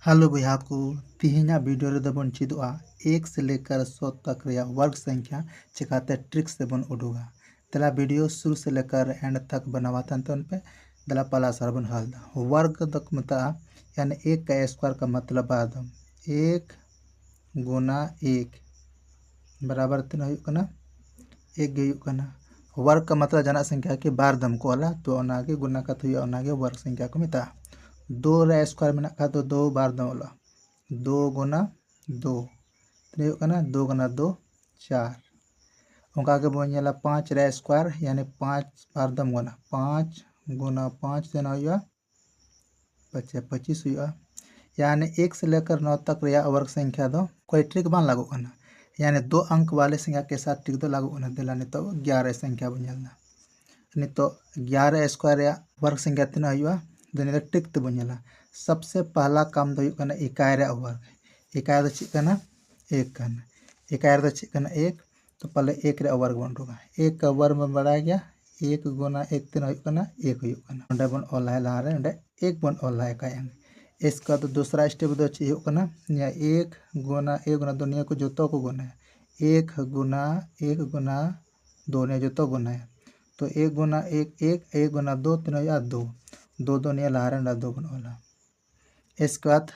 Hello भैया को तीहिना video रे दबन चिदुआ 1 से लेकर 100 तक रे वर्ग संख्या चिकाते ट्रिक से बन उडुगा तला वीडियो शुरू से लेकर एंड तक बनावातन तन पे दला पला सर बन हल वर्ग तक मता यानी 1 का स्क्वायर का मतलब आदम 1 गुना 1 बराबर तीन हुई कना 1 गे हुई कना वर्ग का मतलब जाना संख्या के बार दम को अला तो ओनागे गुना का तो ओनागे वर्ग संख्या को मिता 2 रे स्क्वायर में ना तो 2 बार दम अला 2 गुना 2 2 गुना 2 4 उनका के बन जाला 5 रे स्क्वायर यानी 5 बार दम गुना 5 गुना 5 देना हुआ 25 हुआ यानी 1 से लेकर 9 तक रे वर्ग संख्या दो कोई ट्रिक बान लागू करना यानी 2 अंक वाले संख्या के साथ ट्रिक दो लागू करना दिला नहीं तो 11 संख्या बन जाला नहीं तो 11 स्क्वायर वर्ग संख्या तीन हुआ दिन ट्रिक तो बन जाला सबसे पहला काम दो इकाई रे वर्ग इकाई दो चिकना 1 करना इकाई दो चिकना 1 तो पहले 1 रे वर्ग बन रुगा 1 का वर्ग में बढ़ा गया 1 गुना 1 तीन हुआ 1 हुआ बन ओला लारे 1 बन ओला इकाई इसका तो दूसरा स्टेप दो हुआ 1 गुना 2 निया को जोतो को गुना 1 गुना 2 ने जोतो गुना तो 1 गुना 1 गुना 2 तीन हुआ 2 2 2 निया लारे 2 बन ओला इसके बाद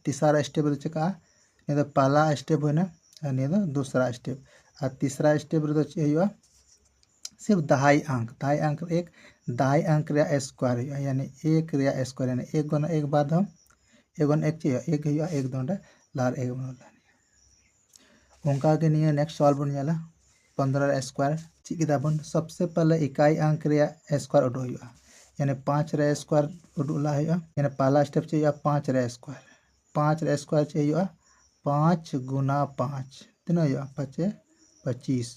तीसरा स्टेप चुका नहीं तो पहला स्टेप होना नहीं तो दूसरा स्टेप और तीसरा स्टेप तो हुआ सिर्फ 2.5 अंक 2.5 अंक रे स्क्वायर यानी 1 रे स्क्वायर यानी 1 गुना 1 बाद हम 1 गुना 1 चाहिए 1 हुआ 1 दो लार 1 बन उनका के नहीं नेक्स्ट सवाल बन जाला 15 स्क्वायर चिकिदा बन सबसे पहले इकाई अंक रे स्क्वायर उडो हुआ यानी 5 रे स्क्वायर उडुला हुआ यानी पहला स्टेप चाहिए 5 रे स्क्वायर चाहिए 5 गुना 5 तीन हुआ 25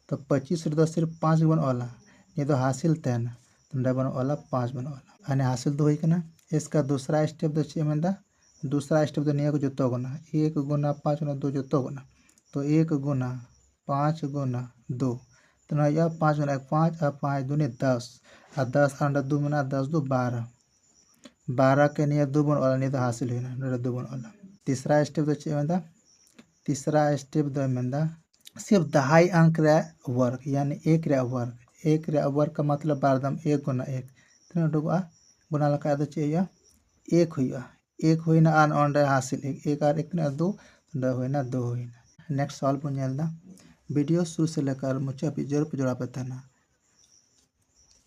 तो 25 रे सिर्फ 5 बन ओला ये तो हासिल तेन तो बन ओला 5 बन ओला यानी हासिल तो हुई कना इसका दूसरा स्टेप तो चाहिए मैं दूसरा स्टेप तो नहीं को जोतो गुना 1 गुना 5 गुना 2 जोतो गुना तो 1 गुना 5 गुना 2 तो ना 5 गुना 5 और 5 दूनी 10 और 10 अंडा 2 मना 10 2 12 के नहीं 2 बन वाला नहीं तो हासिल हुई 2 बन वाला तीसरा स्टेप तो चाहिए तीसरा स्टेप दो सिर्फ 2.5 अंक रे वर्ग यानी 1 रे वर्ग का मतलब बारदम 1 गुना 1 तीन डुबा गुना लगा तो चाहिए 1 हुआ 1 हुईना आन ऑन हासिल 1 और 1 ना 2 हुईना 2 हुईना नेक्स्ट सवाल बन जाला वीडियो शुरू से लेकर मुझे अभी जरूर पे जुड़ा पाता ना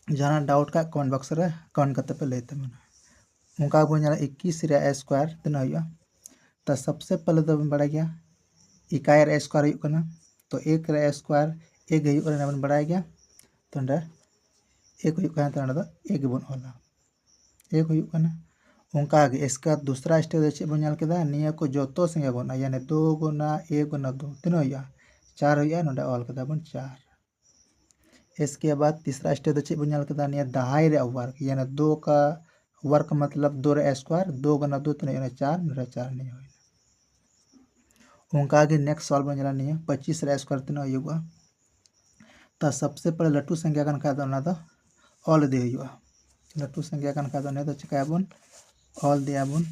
जहाँ डाउट का कमेंट बॉक्स रे कमेंट करते पे लेते मैंने उनका बन जाला 21 रे स्क्वायर तीन हुआ तो सबसे पहले तो बढ़ा गया इकाई रे स्क्वायर हुआ तो 1 रे स्क्वायर 1 हुआ बढ़ा गया तो 1 हुआ तो 1 बन ओला 1 हुआ उनका इसका दूसरा स्टेप चे बन निया को जोतो संगे बना यानी 2 गुना 1 गुना 2 तीन हुआ 4 हुआ नोडे ऑल कदा बन 4 इसके बाद तीसरा स्टेप चे बन निया 2.5 रे वर्ग यानी 2 का वर्ग मतलब 2 रे स्क्वायर 2 गुना 2 तीन यानी 4 नोडे 4 नहीं हुआ उनका नेक्स्ट सवाल बन जाला निया 25 रे स्क्वायर तीन हुआ तो सबसे पहले लट्टू संख्या कन का तो ऑल दे हुआ लट्टू संख्या कन का तो चिकाबन ऑल दिया बुन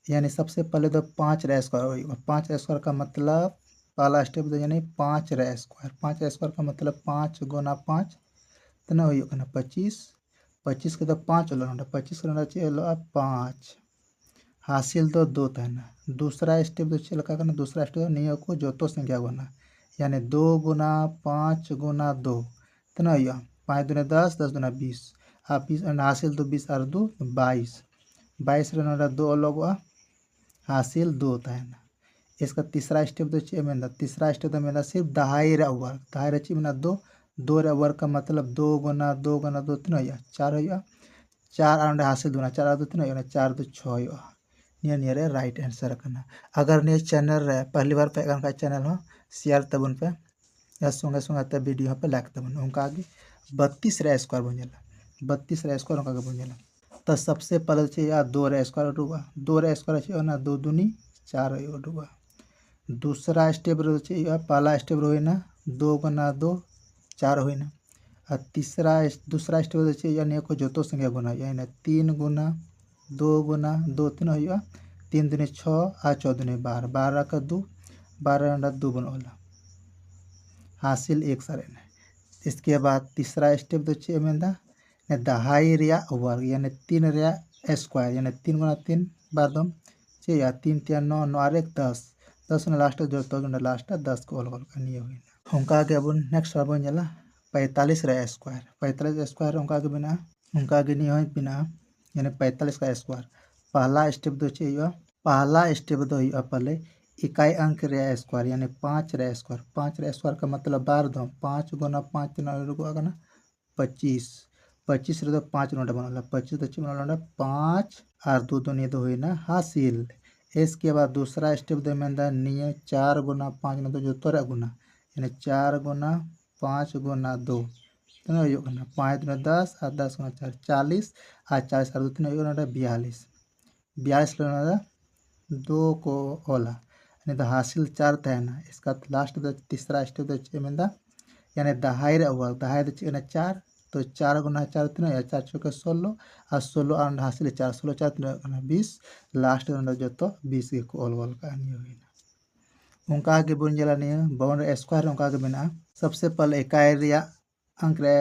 यानी सबसे पहले तो 5 रे स्क्वायर हुआ 5 स्क्वायर का मतलब पहला स्टेप तो यानी 5 रे स्क्वायर का मतलब 5 गुना 5 तना हुआ 25 के तो 5 होला 25 के चाहिए 5 हासिल तो 2 तना दूसरा स्टेप तो चल का दूसरा स्टेप नहीं को जोतो संख्या गुना यानी 2 गुना 5 गुना 2 तना हुआ 5 दूना 10 10 दूना 20 आप 20 हासिल तो 20 और 2 22 रे 2 अलग हासिल 2 था इसका तीसरा स्टेप तो चाहिए मैं तीसरा स्टेप तो मेरा सिर्फ 2.5 रे वर्ग 2.5 रे चाहिए मैंने 2 रे वर्ग का मतलब 2 गुना 2 गुना 2 तीन हुआ 4 हुआ 4 और हासिल दूना 4 और 2 तीन हुआ 4 2 6 हुआ नियर रे राइट आंसर करना अगर नहीं चैनल रे पहली बार पे का चैनल हो शेयर तबन पे या संगे संगे ते वीडियो पे लाइक तबन उनका आगे 32 रे स्क्वायर बन जाला 32 रे स्क्वायर उनका बन जाला तो सबसे पहले चाहिए 2 रे स्क्वायर उठूगा 2 रे स्क्वायर चाहिए ना 2 दूनी 4 उठूगा दूसरा स्टेप चाहिए पहला स्टेप रोना 2 गुना 2 4 हुईना और दूसरा स्टेप चाहिए यानी को जोतो संख्या गुना यानी 3 गुना 2 गुना 2 तीन हुआ 3 दूनी 6 और 4 दूनी 12 12 का 2 12 2 बन ओला हासिल एक सारे ने। इसके बाद तीसरा स्टेप दो चे मेंदा ने दहाई रिया वर्ग यानी 3 रिया स्क्वायर यानी 3 गुना 3 बादम चे या 3 3 9 9 और 1 10 10 ने लास्ट जो तो लास्ट 10 को ऑल का नहीं हुई उनका के अब नेक्स्ट अब नेला 45 रिया स्क्वायर 45 स्क्वायर उनका के बिना उनका के नहीं होई बिना यानी 45 का स्क्वायर पहला स्टेप दो चे पहला स्टेप दो पहले इकाई अंक रे स्क्वायर यानी 5 रे स्क्वायर का मतलब 12 दो 5 गुना 5 तीन 25 25 रे 5 नोट बनला 25 तो बनला 5 और 2 2 नहीं तो हुई ना हासिल। इसके बाद दूसरा स्टेप दे में निये 4 गुना 5 ना तो जो तोरा गुना यानी 4 गुना 5 गुना 2 तो यो गुना 5 गुना 10 और 10 गुना 4 40 और 40 और 2 तीन 42 42 लेना 2 को ओला यानी हासिल 4 तहना इसका लास्ट तीसरा स्टेप दे यानी दहाई दहाई दे 4 तो 4 गुना 4 तीन 4 चौके 16 और 16 और हासिल 4 16 4 तीन 20 लास्ट जो तो 20 को ऑल ऑल का उनका के बन जला नहीं बावन स्क्वायर उनका के बना सबसे पहले इकाई रिया अंक रे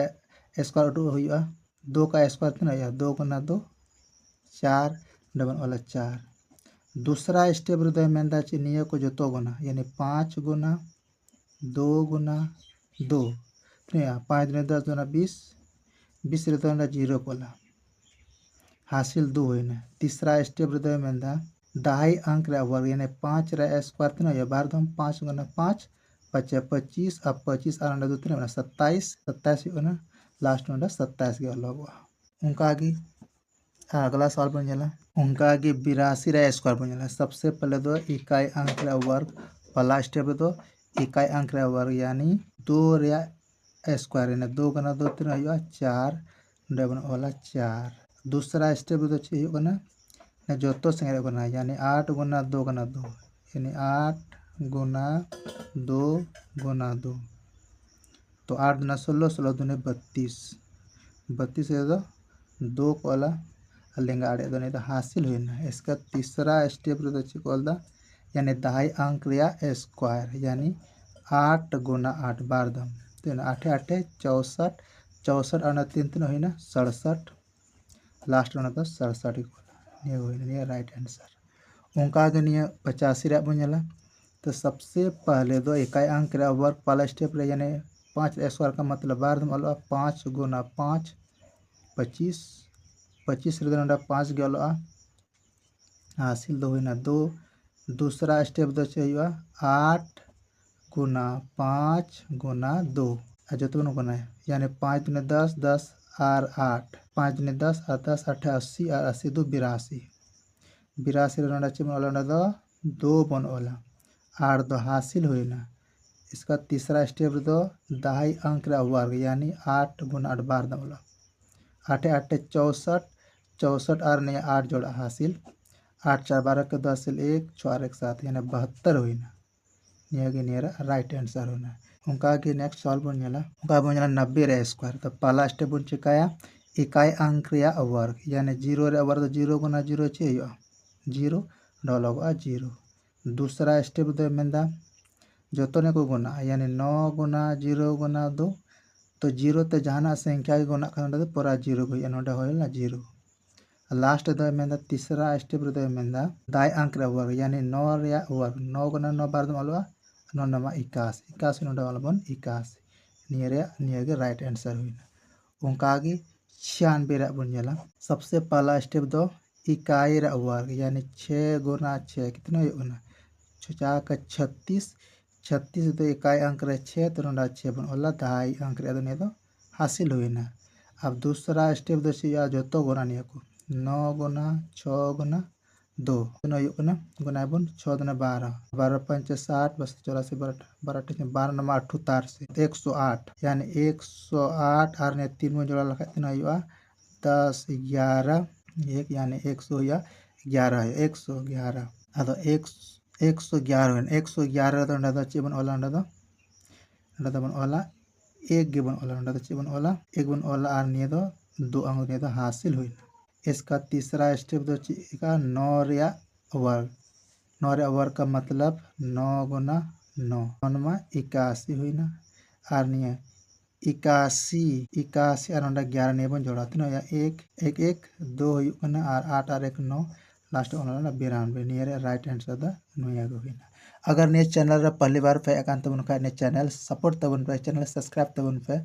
स्क्वायर उठो हुआ 2 का स्क्वायर तीन 2 गुना 2 4 डबल वाला 4 दूसरा स्टेप रे मेंदा चिनिया को जो तो गुना यानी 5 गुना 2 गुना 2 5 ने 10 गुना 20 20 रे तो 0 कोला हासिल 2 हुई ना तीसरा स्टेप रे मेंदा दहाई अंक रे वर्ग यानी 5 रे स्क्वायर तीन 12 दम 5 गुना 5 5 25 और 25 और 2 3 27 27 होना लास्ट में 27 के अलग उनका आगे अगला सवाल बन जाला उनका आगे 82 रे स्क्वायर बन जाला सबसे पहले दो इकाई अंक रे वर्ग पहला स्टेप दो इकाई अंक रे वर्ग यानी 2 रे स्क्वायर यानी 2 गुना 2 3 हुआ 4 डबल वाला 4 दूसरा स्टेप दो चाहिए ना जो तो संगे गुना यानी 8 गुना 2 गुना 2 यानी 8 गुना 2 गुना 2 तो 8 गुना 16 16 दूनी 32 32 दो 2 को वाला लेंगा आड़े दो नहीं तो हासिल हुई ना इसका तीसरा स्टेप तो चिकोलदा यानी दहाई अंक रिया स्क्वायर यानी 8 गुना 8 बार दम तीन 8 8 64 64 और 3 3 हुई ना 67 लास्ट में तो 67 हुई राइट आंसर उनका आगे नहीं 85 रे बनला तो सबसे पहले दो इकाई अंक रे वर्ग पहला स्टेप रे यानी 5 स्क्वायर का मतलब बार दम 5 गुना 5 25 25 रे 5 गया हासिल दो हुई ना 2 दूसरा स्टेप दो चाहिए 8 गुना 5 गुना 2 जो तो गुना है यानी 5 दूनी 10 10 और 8 5 दूनी 10 और 10 8 80 और 80 2 82 82 दो 2 बन ओला 8 दो हासिल हुई ना इसका तीसरा स्टेप दो दहाई अंक रे वर्ग यानी 8 गुना 8 बार दमला 8 8 64 64 और नहीं 8 जोड़ा हासिल 8 4 12 के 10 1 4 1 7 यानी 72 हुई ना नियर राइट आंसर होना उनका के नेक्स्ट सवाल बन जाला उनका बन जाला 90 रे स्क्वायर तो पहला स्टेप बन चिकाया इकाई अंक रे वर्ग यानी 0 रे वर्ग 0 गुना 0 चाहिए 0 डॉलर 0 दूसरा स्टेप दे मेंदा जो तो ने को गुना यानी 9 गुना 0 गुना 2 तो 0 ते जहाना संख्या के गुना करना तो पूरा 0 को नोडे होइल ना 0 लास्ट दो मेंदा तीसरा स्टेप दो मेंदा दाई अंक रे वर्ग यानी 9 रे वर्ग 9 गुना 9 बार दम अलवा 9 नमा 81 81 नोडे अलबन 81 नियर राइट आंसर हुई उनका आगे 96 रे बन जाला सबसे पहला स्टेप दो इकाई रे वर्ग यानी 6 गुना 6 कितना होना 6 का 36 36 तो इकाई अंक रे 6 तो 6 बन ओला दहाई अंक रे दो हासिल हुई ना अब दूसरा स्टेप दो चाहिए जो तो गुना नहीं को 9 गुना 6 गुना 2 गुना बन 6 दुना 12 12 5 60 बस 84 12 12 नमा 88 108 यानी 108 और ने 3 में जोड़ा लगा इतना हुआ 10 11 1 यानी 100 या 11 है 111 अदो 111 111 तो चेबन ओला एक गे बन ओला एक बन ओला और निये दो 2 अंक निये दो हासिल हुई इसका तीसरा स्टेप दो का 9 वर्ग। 9 वर्ग का मतलब 9 गुना 9 9 81 हुईना और निये 81 और 11 नहीं बन जोड़ा तो या 1 1 1 2 हुईना और 8 और 1 9 लास्ट ओना 92 नियर राइट हैंड साइड नुया हुईना। अगर ने चैनल रे पहली बार पे एकांत तबन का ने चैनल सपोर्ट तबन पे चैनल सब्सक्राइब तबन पे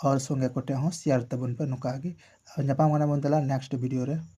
और संगे कोटे हो शेयर तबन पे नुका गी। नेक्स्ट वीडियो रे।